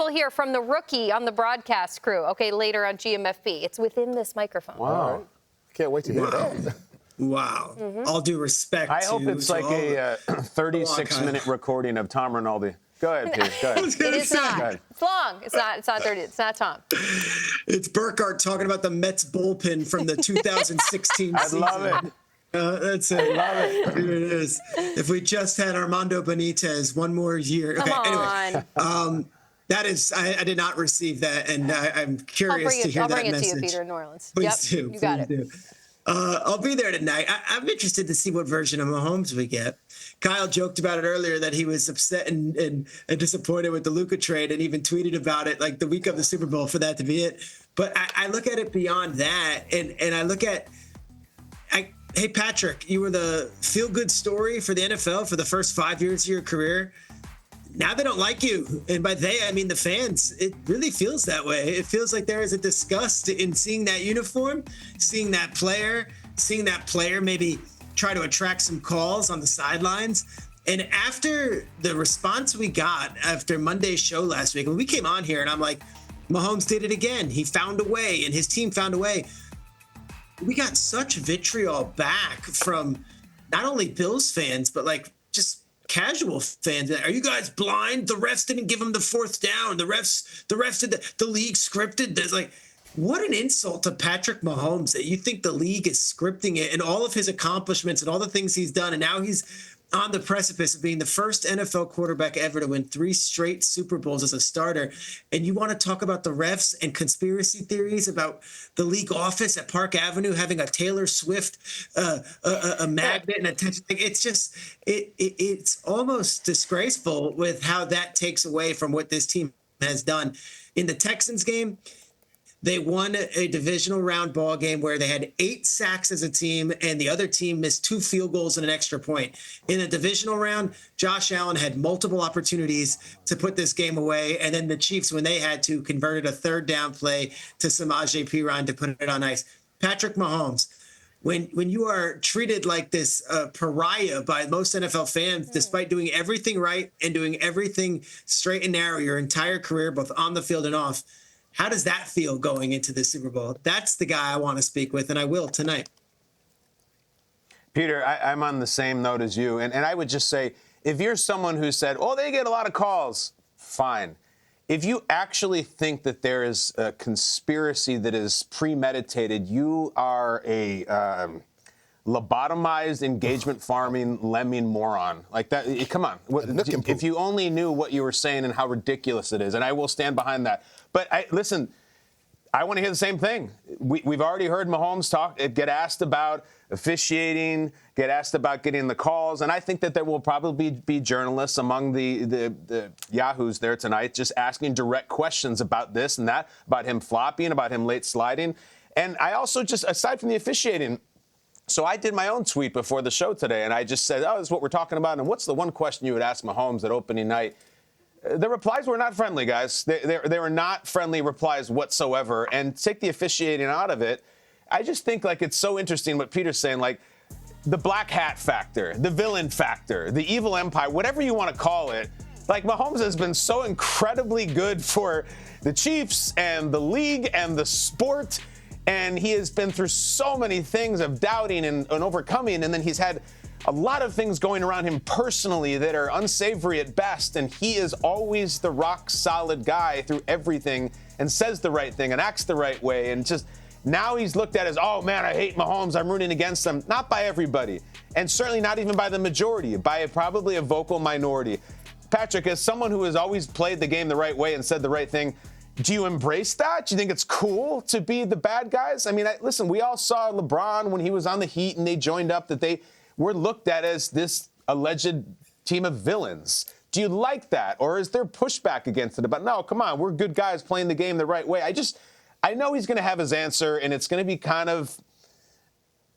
will hear from the rookie on the broadcast crew, okay, later on GMFB. It's within this microphone. Wow. Can't wait to hear that. Wow. All due respect I hope it's like a 36-minute recording of Tom Rinaldi. Go ahead, Pete. Go ahead. It is not. It's long. It's not 30. It's not Tom. It's Burkhardt talking about the Mets bullpen from the 2016 season. I love it. That's it. Love it. Here it is. If we just had Armando Benitez one more year. Come on. Anyway, that is, I did not receive that, and I'm curious to hear that message. I'll bring it to you, Peter, in New Orleans. Please do. You got it. I'll be there tonight. I'm interested to see what version of Mahomes we get. Kyle joked about it earlier that he was upset and disappointed with the Luka trade and even tweeted about it like the week of the Super Bowl for that to be it. But I look at it beyond that, and I look at hey, Patrick, you were the feel-good story for the NFL for the first 5 years of your career. Now they don't like you. And by they, I mean the fans. It really feels that way. It feels like there is a disgust in seeing that uniform, seeing that player maybe try to attract some calls on the sidelines. And after the response we got after Monday's show last week, when we came on here and I'm like, Mahomes did it again. He found a way and his team found a way. We got such vitriol back from not only Bills fans, but like just casual fans. Are you guys blind? The refs didn't give them the fourth down. The refs did the league scripted. There's like, what an insult to Patrick Mahomes that you think the league is scripting it and all of his accomplishments and all the things he's done. And now he's on the precipice of being the first NFL quarterback ever to win 3 straight Super Bowls as a starter. And you want to talk about the refs and conspiracy theories about the league office at Park Avenue having a Taylor Swift, a magnet and attention. It's just, it's almost disgraceful with how that takes away from what this team has done. In the Texans game, they won a divisional round ball game where they had 8 sacks as a team, and the other team missed 2 field goals and an extra point. In the divisional round, Josh Allen had multiple opportunities to put this game away, and then the Chiefs, when they had to, converted a third down play to Samaje Perine to put it on ice. Patrick Mahomes, when you are treated like this pariah by most NFL fans, despite doing everything right and doing everything straight and narrow your entire career, both on the field and off, how does that feel going into the Super Bowl? That's the guy I want to speak with, and I will tonight. Peter, I'm on the same note as you. And I would just say, if you're someone who said, oh, they get a lot of calls, fine. If you actually think that there is a conspiracy that is premeditated, you are a lobotomized engagement farming lemming moron. Like that, come on. If you only knew what you were saying and how ridiculous it is, and I will stand behind that. But listen, I want to hear the same thing. We've already heard Mahomes get asked about officiating, get asked about getting the calls, and I think that there will probably be journalists among the yahoos there tonight just asking direct questions about this and that, about him flopping, about him late sliding. And I also just, aside from the officiating, so I did my own tweet before the show today, and I just said, oh, this is what we're talking about, and what's the one question you would ask Mahomes at opening night? The replies were not friendly, guys. They were not friendly replies whatsoever. And take the officiating out of it, I just think, like, it's so interesting what Peter's saying, like, the black hat factor, the villain factor, the evil empire, whatever you want to call it. Like, Mahomes has been so incredibly good for the Chiefs and the league and the sport. And he has been through so many things of doubting and overcoming. And then he's had a lot of things going around him personally that are unsavory at best. And he is always the rock solid guy through everything and says the right thing and acts the right way. And just now he's looked at as, oh, man, I hate Mahomes. I'm rooting against him. Not by everybody. And certainly not even by the majority, by probably a vocal minority. Patrick, as someone who has always played the game the right way and said the right thing, do you embrace that? Do you think it's cool to be the bad guys? I mean, listen, we all saw LeBron when he was on the Heat and they joined up, that they were looked at as this alleged team of villains. Do you like that? Or is there pushback against it about, no, come on, we're good guys playing the game the right way? I know he's going to have his answer, and it's going to be kind of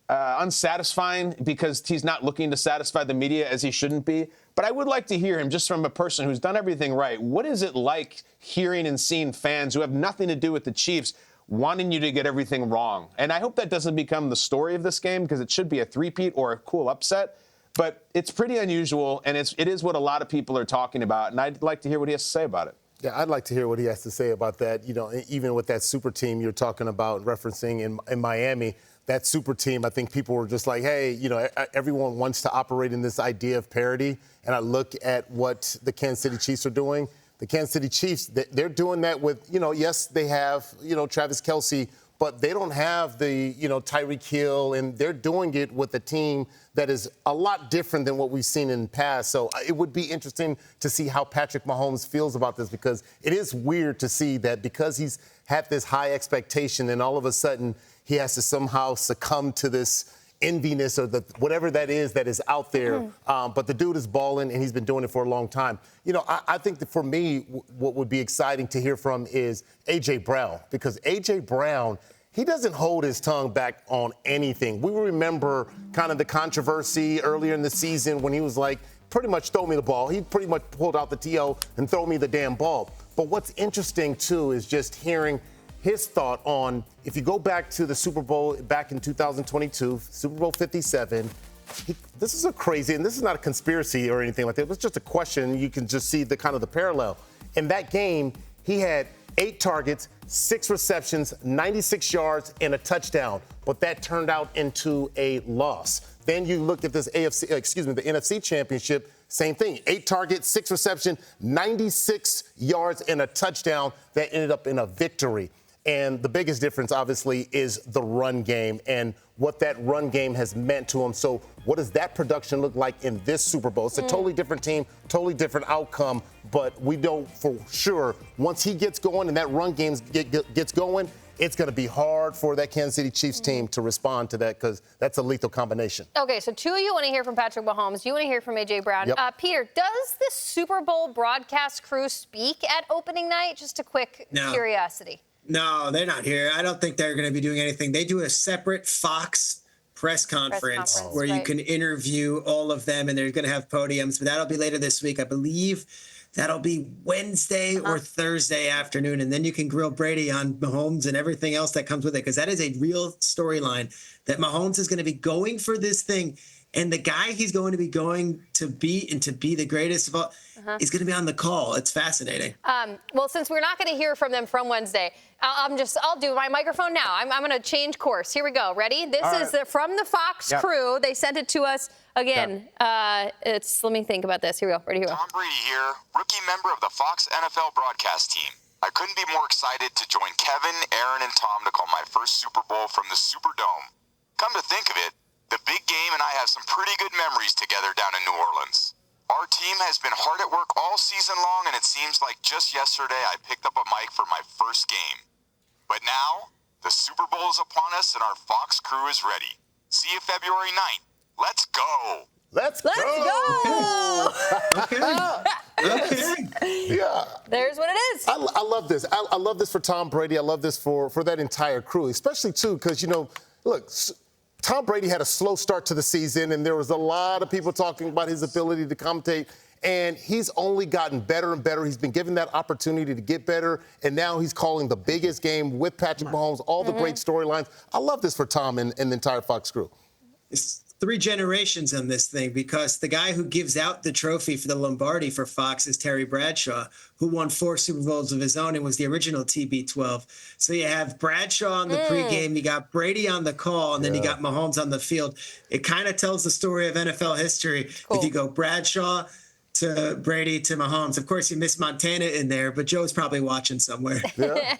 unsatisfying because he's not looking to satisfy the media as he shouldn't be. But I would like to hear him just from a person who's done everything right. What is it like hearing and seeing fans who have nothing to do with the Chiefs wanting you to get everything wrong? And I hope that doesn't become the story of this game, because it should be a three-peat or a cool upset. But it's pretty unusual, and it is what a lot of people are talking about. And I'd like to hear what he has to say about it. Yeah, I'd like to hear what he has to say about that. You know, even with that super team you're talking about referencing in Miami, that super team, I think people were just like, hey, you know, everyone wants to operate in this idea of parity. And I look at what the Kansas City Chiefs are doing. The Kansas City Chiefs, they're doing that with, you know, yes, they have, you know, Travis Kelce, but they don't have the, you know, Tyreek Hill, and they're doing it with a team that is a lot different than what we've seen in the past. So it would be interesting to see how Patrick Mahomes feels about this, because it is weird to see that because he's had this high expectation and all of a sudden he has to somehow succumb to this enviness or whatever that is out there. But the dude is balling, and he's been doing it for a long time. You know, I think that for me, what would be exciting to hear from is A.J. Brown, because A.J. Brown, he doesn't hold his tongue back on anything. We remember kind of the controversy earlier in the season when he was like, pretty much throw me the ball. He pretty much pulled out the TO and throw me the damn ball. But what's interesting, too, is just hearing his thought on, if you go back to the Super Bowl back in 2022, Super Bowl 57, this is a crazy, and this is not a conspiracy or anything like that. It was just a question. You can just see the kind of the parallel. In that game, he had 8 targets, 6 receptions, 96 yards, and a touchdown. But that turned out into a loss. Then you look at this the NFC Championship, same thing. 8 targets, 6 receptions, 96 yards, and a touchdown that ended up in a victory. And the biggest difference, obviously, is the run game and what that run game has meant to him. So what does that production look like in this Super Bowl? It's a totally different team, totally different outcome. But we know for sure once he gets going and that run game gets going, it's going to be hard for that Kansas City Chiefs team to respond to that, because that's a lethal combination. Okay, so 2 of you want to hear from Patrick Mahomes. You want to hear from A.J. Brown. Yep. Peter, does the Super Bowl broadcast crew speak at opening night? Just a quick curiosity. No, they're not here. I don't think they're going to be doing anything. They do a separate Fox press conference where you can interview all of them, and they're going to have podiums. But that'll be later this week. I believe that'll be Wednesday or Thursday afternoon. And then you can grill Brady on Mahomes and everything else that comes with it, because that is a real storyline that Mahomes is going to be going for this thing. And the guy he's going to be going to beat and to be the greatest of all is going to be on the call. It's fascinating. Well, since we're not going to hear from them from Wednesday, I'll do my microphone now. I'm going to change course. Here we go. Ready? This is from the Fox crew. They sent it to us again. Let me think about this. Here we go. Ready? Here we go. Tom Brady here, rookie member of the Fox NFL broadcast team. I couldn't be more excited to join Kevin, Aaron, and Tom to call my first Super Bowl from the Superdome. Come to think of it, the big game and I have some pretty good memories together down in New Orleans. Our team has been hard at work all season long, and it seems like just yesterday I picked up a mic for my first game. But now, the Super Bowl is upon us and our Fox crew is ready. See you February 9th. Let's go! Let's go! Okay. Yeah. There's what it is. I love this. I love this for Tom Brady. I love this for that entire crew, especially, too, because, you know, look, Tom Brady had a slow start to the season, and there was a lot of people talking about his ability to commentate, and he's only gotten better and better. He's been given that opportunity to get better, and now he's calling the biggest game with Patrick Mahomes, all the great storylines. I love this for Tom and the entire Fox crew. It's 3 generations on this thing, because the guy who gives out the trophy for the Lombardi for Fox is Terry Bradshaw, who won 4 Super Bowls of his own and was the original TB12. So you have Bradshaw on the pregame, you got Brady on the call, and then you got Mahomes on the field. It kind of tells the story of NFL history if you go Bradshaw to Brady to Mahomes. Of course, you miss Montana in there, but Joe's probably watching somewhere. Yeah.